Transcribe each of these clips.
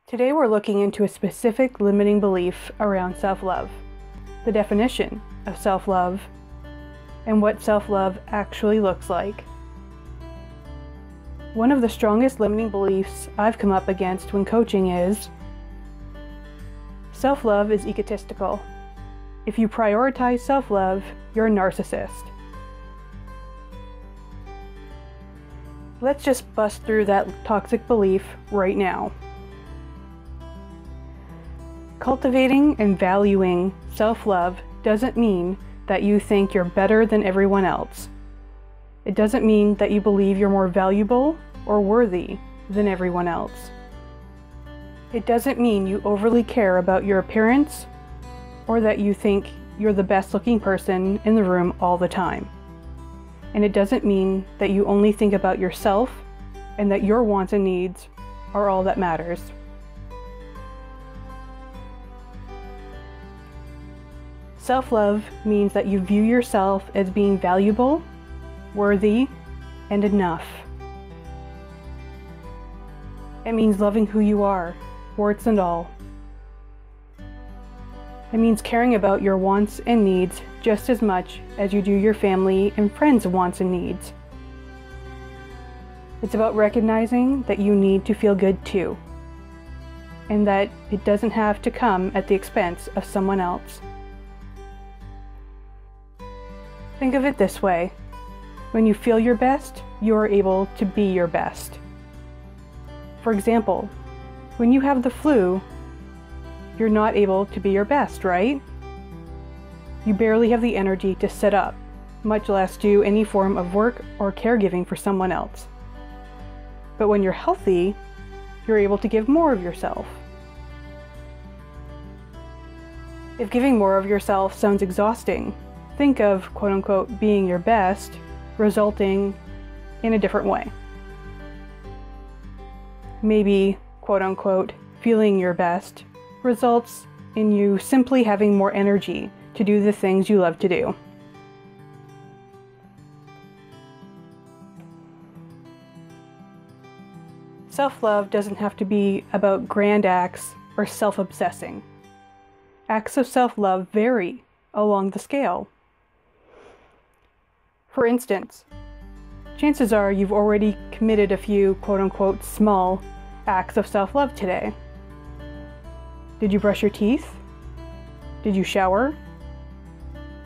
Today we're looking into a specific limiting belief around self-love, the definition of self-love, and what self-love actually looks like. One of the strongest limiting beliefs I've come up against when coaching is self-love is egotistical. If you prioritize self-love, you're a narcissist. Let's just bust through that toxic belief right now. Cultivating and valuing self-love doesn't mean that you think you're better than everyone else. It doesn't mean that you believe you're more valuable or worthy than everyone else. It doesn't mean you overly care about your appearance or that you think you're the best looking person in the room all the time. And it doesn't mean that you only think about yourself and that your wants and needs are all that matters. Self-love means that you view yourself as being valuable, worthy, and enough. It means loving who you are, warts and all. It means caring about your wants and needs just as much as you do your family and friends' wants and needs. It's about recognizing that you need to feel good too, and that it doesn't have to come at the expense of someone else. Think of it this way. When you feel your best, you are able to be your best. For example, when you have the flu, you're not able to be your best, right? You barely have the energy to sit up, much less do any form of work or caregiving for someone else. But when you're healthy, you're able to give more of yourself. If giving more of yourself sounds exhausting, think of quote-unquote being your best resulting in a different way. Maybe quote-unquote feeling your best results in you simply having more energy to do the things you love to do. Self-love doesn't have to be about grand acts or self-obsessing. Acts of self-love vary along the scale. For instance, chances are you've already committed a few quote-unquote small acts of self-love today. Did you brush your teeth? Did you shower?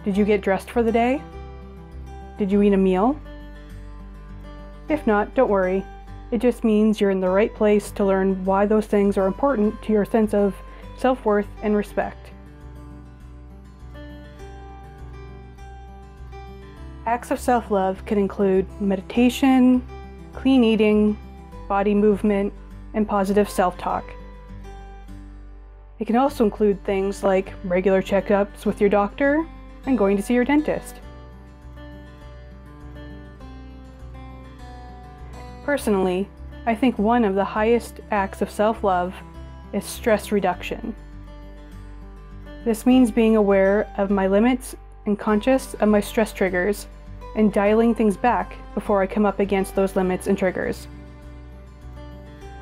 Did you get dressed for the day? Did you eat a meal? If not, don't worry. It just means you're in the right place to learn why those things are important to your sense of self-worth and respect. Acts of self-love can include meditation, clean eating, body movement, and positive self-talk. It can also include things like regular checkups with your doctor and going to see your dentist. Personally, I think one of the highest acts of self-love is stress reduction. This means being aware of my limits and conscious of my stress triggers and dialing things back before I come up against those limits and triggers.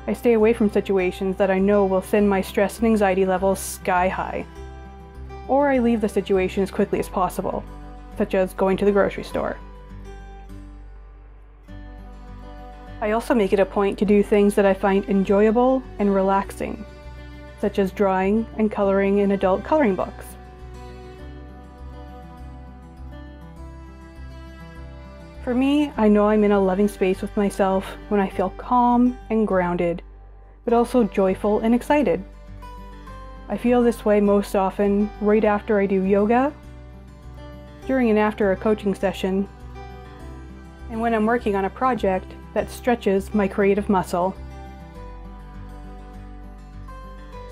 I stay away from situations that I know will send my stress and anxiety levels sky high. Or I leave the situation as quickly as possible, such as going to the grocery store. I also make it a point to do things that I find enjoyable and relaxing, such as drawing and coloring in adult coloring books. For me, I know I'm in a loving space with myself when I feel calm and grounded, but also joyful and excited. I feel this way most often right after I do yoga, during and after a coaching session, and when I'm working on a project that stretches my creative muscle.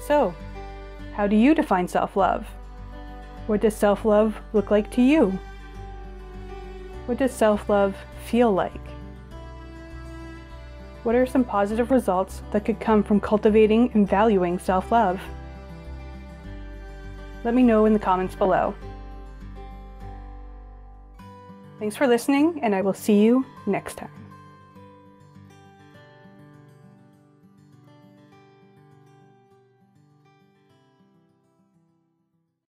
So, how do you define self-love? What does self-love look like to you? What does self-love feel like? What are some positive results that could come from cultivating and valuing self-love? Let me know in the comments below. Thanks for listening, and I will see you next time.